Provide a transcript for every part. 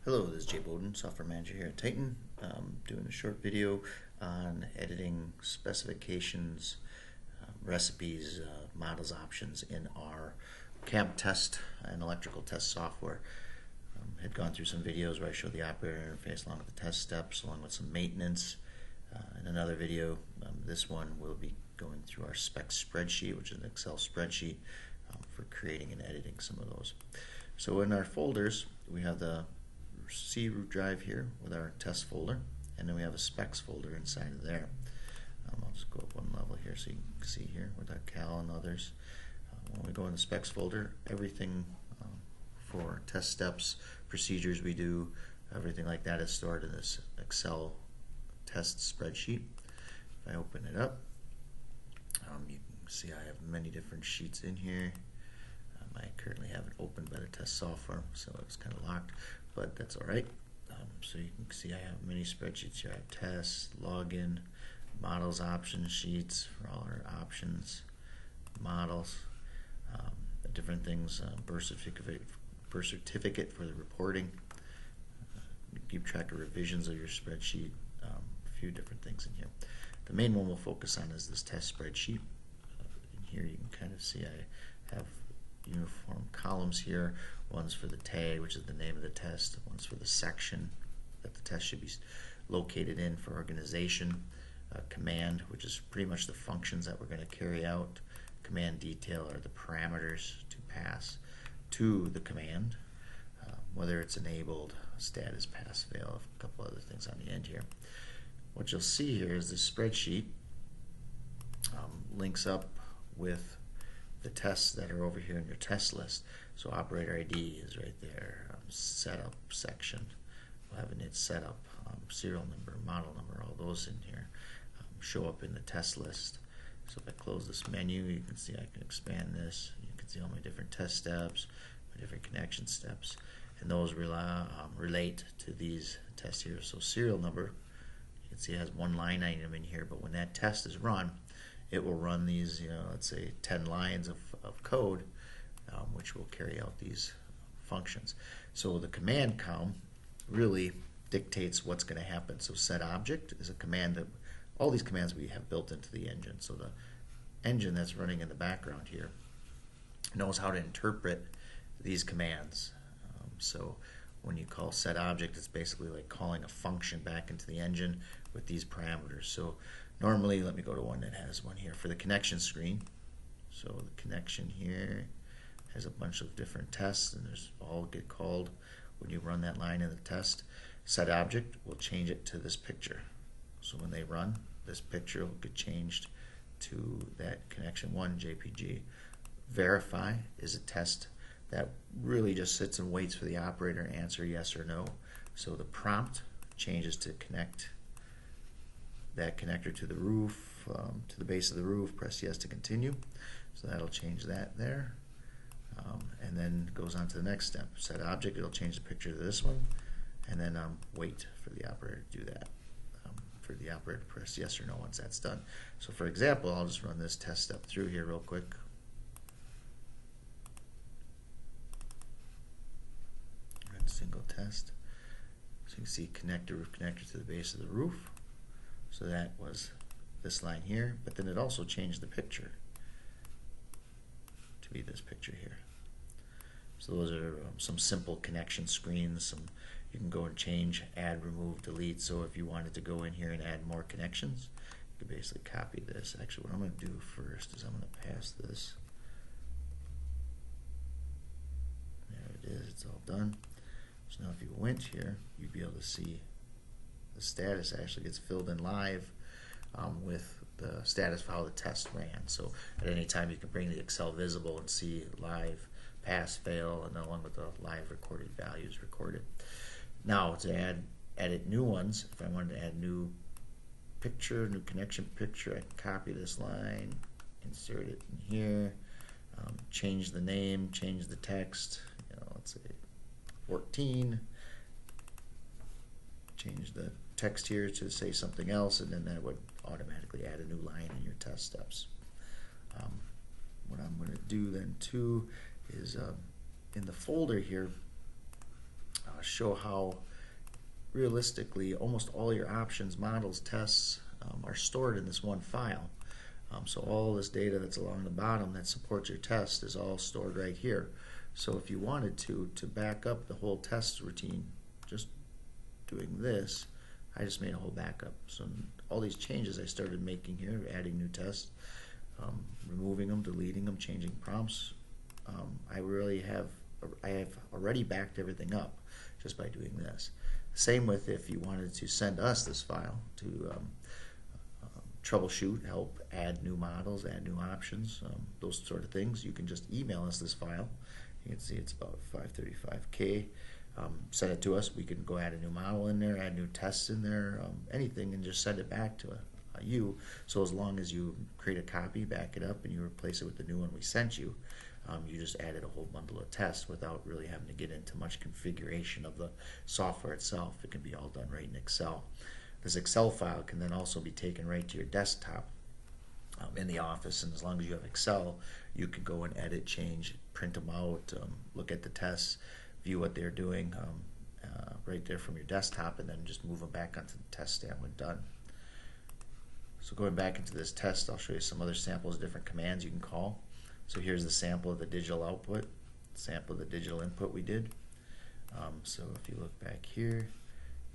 Hello, this is Jay Bowden, Software Manager here at Titan. Doing a short video on editing specifications, recipes, models, options in our cab test and electrical test software. Had gone through some videos where I showed the operator interface along with the test steps, along with some maintenance. In another video, this one will be going through our spec spreadsheet, which is an Excel spreadsheet for creating and editing some of those. So in our folders, we have the C root drive here with our test folder, and then we have a specs folder inside of there. I'll just go up one level here so you can see here with our Cal and others. When we go in the specs folder, everything for test steps, procedures we do, everything like that is stored in this Excel test spreadsheet. If I open it up, you can see I have many different sheets in here. I currently have it open by the test software, so it's kind of locked, but that's all right. So you can see I have many spreadsheets here. I have tests, login, models, option sheets for all our options, models, different things, birth certificate for the reporting. Keep track of revisions of your spreadsheet, a few different things in here. The main one we'll focus on is this test spreadsheet. In here you can kind of see I have uniform columns here. One's for the tag, which is the name of the test. One's for the section that the test should be located in for organization. Command, which is pretty much the functions that we're going to carry out. Command detail are the parameters to pass to the command, whether it's enabled, status, pass, fail, a couple other things on the end here. What you'll see here is this spreadsheet links up with the tests that are over here in your test list. So operator ID is right there, setup section, we'll have an its setup, serial number, model number, all those in here show up in the test list. So if I close this menu, you can see I can expand this. You can see all my different test steps, my different connection steps, and those relate to these tests here. So serial number, you can see it has one line item in here, but when that test is run, it will run these, let's say 10 lines of code, which will carry out these functions. So the command column really dictates what's going to happen. So set object is a command that all these commands we have built into the engine. So the engine that's running in the background here knows how to interpret these commands. So when you call set object, it's basically like calling a function back into the engine with these parameters. So normally, let me go to one that has one here for the connection screen. So the connection here has a bunch of different tests, and there's all get called when you run that line in the test. Set object will change it to this picture. So when they run, this picture will get changed to that connection 1 JPG. Verify is a test that really just sits and waits for the operator to answer yes or no. So the prompt changes to connect that connector to the roof, to the base of the roof, press yes to continue. So that'll change that there. And then goes on to the next step. Set object, it'll change the picture to this one, and then wait for the operator to do that. For the operator to press yes or no once that's done. So for example, I'll just run this test step through here real quick. Run single test. So you can see connector, roof connector to the base of the roof. So that was this line here, but then it also changed the picture to be this picture here. So those are some simple connection screens. You can go and change, add, remove, delete. So if you wanted to go in here and add more connections, you could basically copy this. Actually, what I'm going to do first is I'm going to pass this. There it is. It's all done. So now if you went here, you'd be able to see the status actually gets filled in live with the status file the test ran. So at any time you can bring the Excel visible and see live, pass, fail, and along with the live recorded values recorded. Now to edit new ones, if I wanted to add new picture, new connection picture, I can copy this line, insert it in here, change the name, change the text, let's say 14, change the text here to say something else, and then that would automatically add a new line in your test steps. What I'm going to do then too is in the folder here, show how realistically almost all your options, models, tests are stored in this one file. So all this data that's along the bottom that supports your test is all stored right here. So if you wanted to back up the whole test routine, just doing this, I just made a whole backup. So all these changes I started making here, adding new tests, removing them, deleting them, changing prompts, I have already backed everything up just by doing this. Same with if you wanted to send us this file to troubleshoot, help add new models, add new options, those sort of things. You can just email us this file. You can see it's about 535K. Send it to us. We can go add a new model in there, add new tests in there, anything, and just send it back to you. So as long as you create a copy, back it up, and you replace it with the new one we sent you, you just added a whole bundle of tests without really having to get into much configuration of the software itself. It can be all done right in Excel. This Excel file can then also be taken right to your desktop in the office, and as long as you have Excel, you can go and edit, change, print them out, look at the tests, view what they're doing right there from your desktop, and then just move them back onto the test stand when done. So going back into this test, I'll show you some other samples of different commands you can call. So here's the sample of the digital output, sample of the digital input we did. So if you look back here,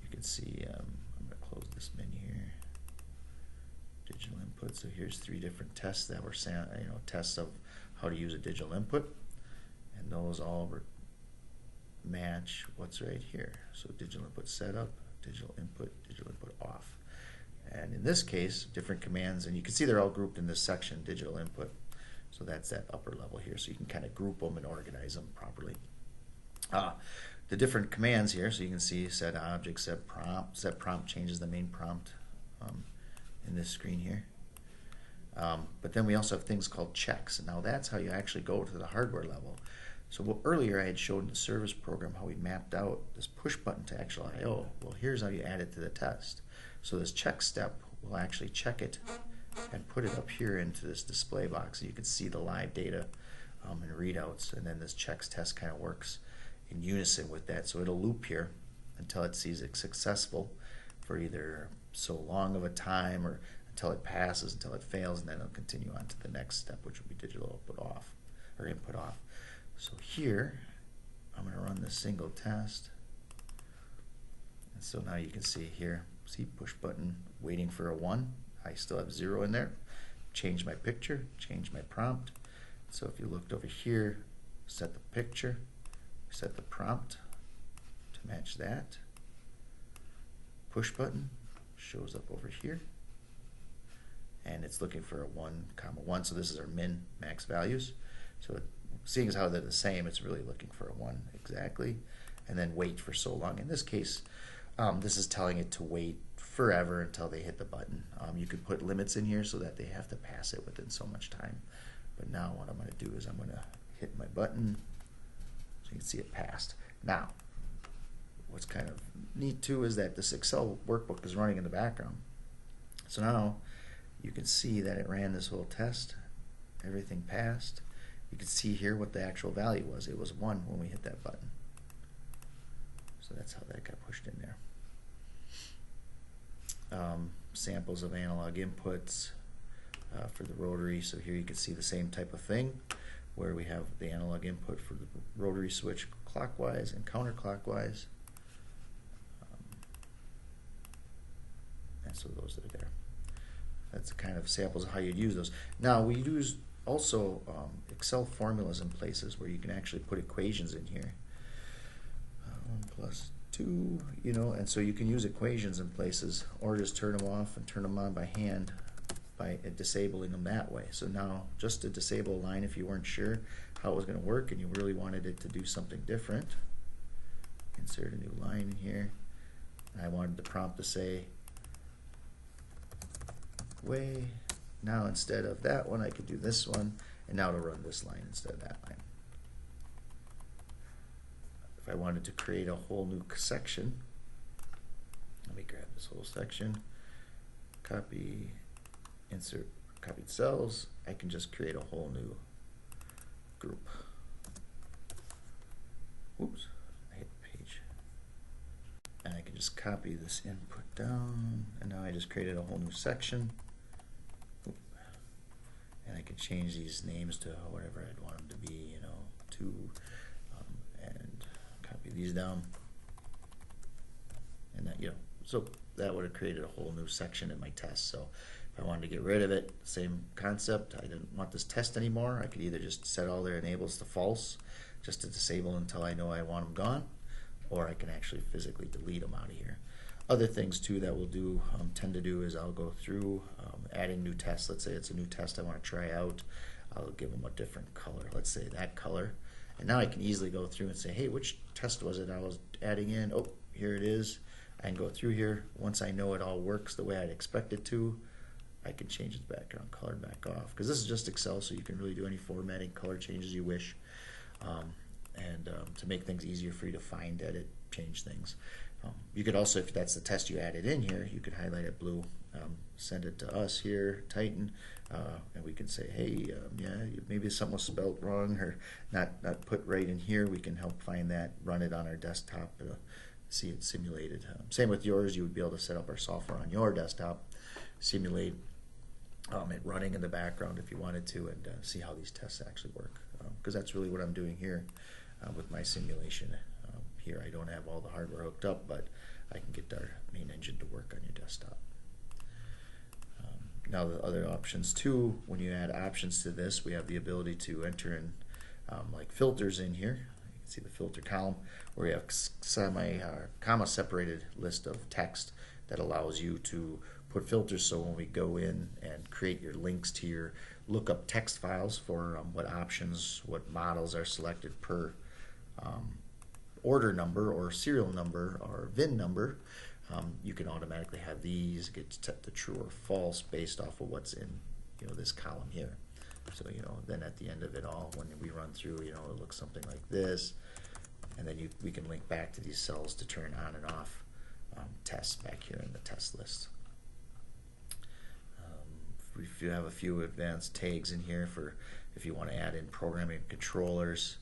you can see, I'm going to close this menu here, digital input. So here's 3 different tests that were tests of how to use a digital input, and those all match what's right here. So digital input setup, digital input off. And in this case, different commands, and you can see they're all grouped in this section, digital input. So that's that upper level here, so you can kind of group them and organize them properly. The different commands here, so you can see set object, set prompt. Set prompt changes the main prompt in this screen here. But then we also have things called checks, and now that's how you actually go to the hardware level. So earlier I had showed in the service program how we mapped out this push button to actual I/O. Well, here's how you add it to the test. So this check step will actually check it and put it up here into this display box, so you can see the live data and readouts, and then this checks test kind of works in unison with that. So it'll loop here until it sees it successful for either so long of a time or until it passes, until it fails, and then it'll continue on to the next step, which will be digital output off or input off. So here I'm going to run this single test, and so now you can see here, see push button waiting for a 1. I still have 0 in there. Change my picture, change my prompt. So if you looked over here, set the picture, set the prompt to match that. Push button shows up over here, and it's looking for a 1, 1. So this is our min max values. So seeing as how they're the same, it's really looking for a 1 exactly, and then wait for so long. In this case, this is telling it to wait forever until they hit the button. You could put limits in here so that they have to pass it within so much time. But now what I'm going to do is I'm going to hit my button so you can see it passed. Now, what's kind of neat too is that this Excel workbook is running in the background. So now you can see that it ran this whole test. Everything passed. You can see here what the actual value was. It was 1 when we hit that button. So that's how that got pushed in there. Samples of analog inputs for the rotary. So here you can see the same type of thing where we have the analog input for the rotary switch clockwise and counterclockwise. And so those are there. That's the kind of samples of how you'd use those. Now we use also Excel formulas in places where you can actually put equations in here. 1 plus 2, you know, and so you can use equations in places, or just turn them off and turn them on by hand by disabling them that way. So now, just to disable a line if you weren't sure how it was going to work and you really wanted it to do something different, insert a new line in here, and I wanted the prompt to say way. Now instead of that one, I could do this one, and now to run this line instead of that line. If I wanted to create a whole new section, let me grab this whole section, copy, insert copied cells, I can just create a whole new group. Oops, I hit page. just copy this input down, and now I just created a whole new section. Oop. And I can change these names to whatever I'd want them to be, you know, and copy these down. And that, you know, so that would have created a whole new section in my test. So if I wanted to get rid of it, same concept. I didn't want this test anymore. I could either just set all their enables to false, just to disable until I know I want them gone, or I can actually physically delete them out of here. Other things too that we'll do, tend to do, is I'll go through adding new tests. Let's say it's a new test I want to try out. I'll give them a different color. Let's say that color. And now I can easily go through and say, hey, which test was it I was adding in? Oh, here it is. I can go through here. Once I know it all works the way I'd expect it to, I can change its background color back off. Because this is just Excel, so you can really do any formatting, color changes you wish. To make things easier for you to find, edit, change things. You could also, if that's the test you added in here, you could highlight it blue, send it to us here, Titan, and we can say, hey, yeah, maybe something was spelled wrong or not put right in here. We can help find that, run it on our desktop, see it simulated. Same with yours. You would be able to set up our software on your desktop, simulate it running in the background if you wanted to, and see how these tests actually work. Because that's really what I'm doing here with my simulation. Here I don't have all the hardware hooked up, but I can get our main engine to work on your desktop. Now the other options too, when you add options to this, we have the ability to enter in like filters in here. You can see the filter column where you have comma separated list of text that allows you to put filters, so when we go in and create your links to your lookup text files for what options, what models are selected per order number or serial number or VIN number, you can automatically have these get set to true or false based off of what's in, you know, this column here. So, you know, then at the end of it all, when we run through, you know, it looks something like this, and then we can link back to these cells to turn on and off tests back here in the test list. If you have a few advanced tags in here for if you want to add in programming controllers,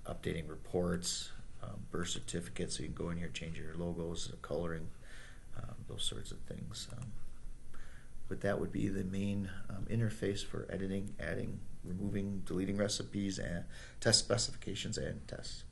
updating reports, birth certificates, so you can go in here, change your logos, coloring, those sorts of things. But that would be the main interface for editing, adding, removing, deleting recipes, and test specifications and tests.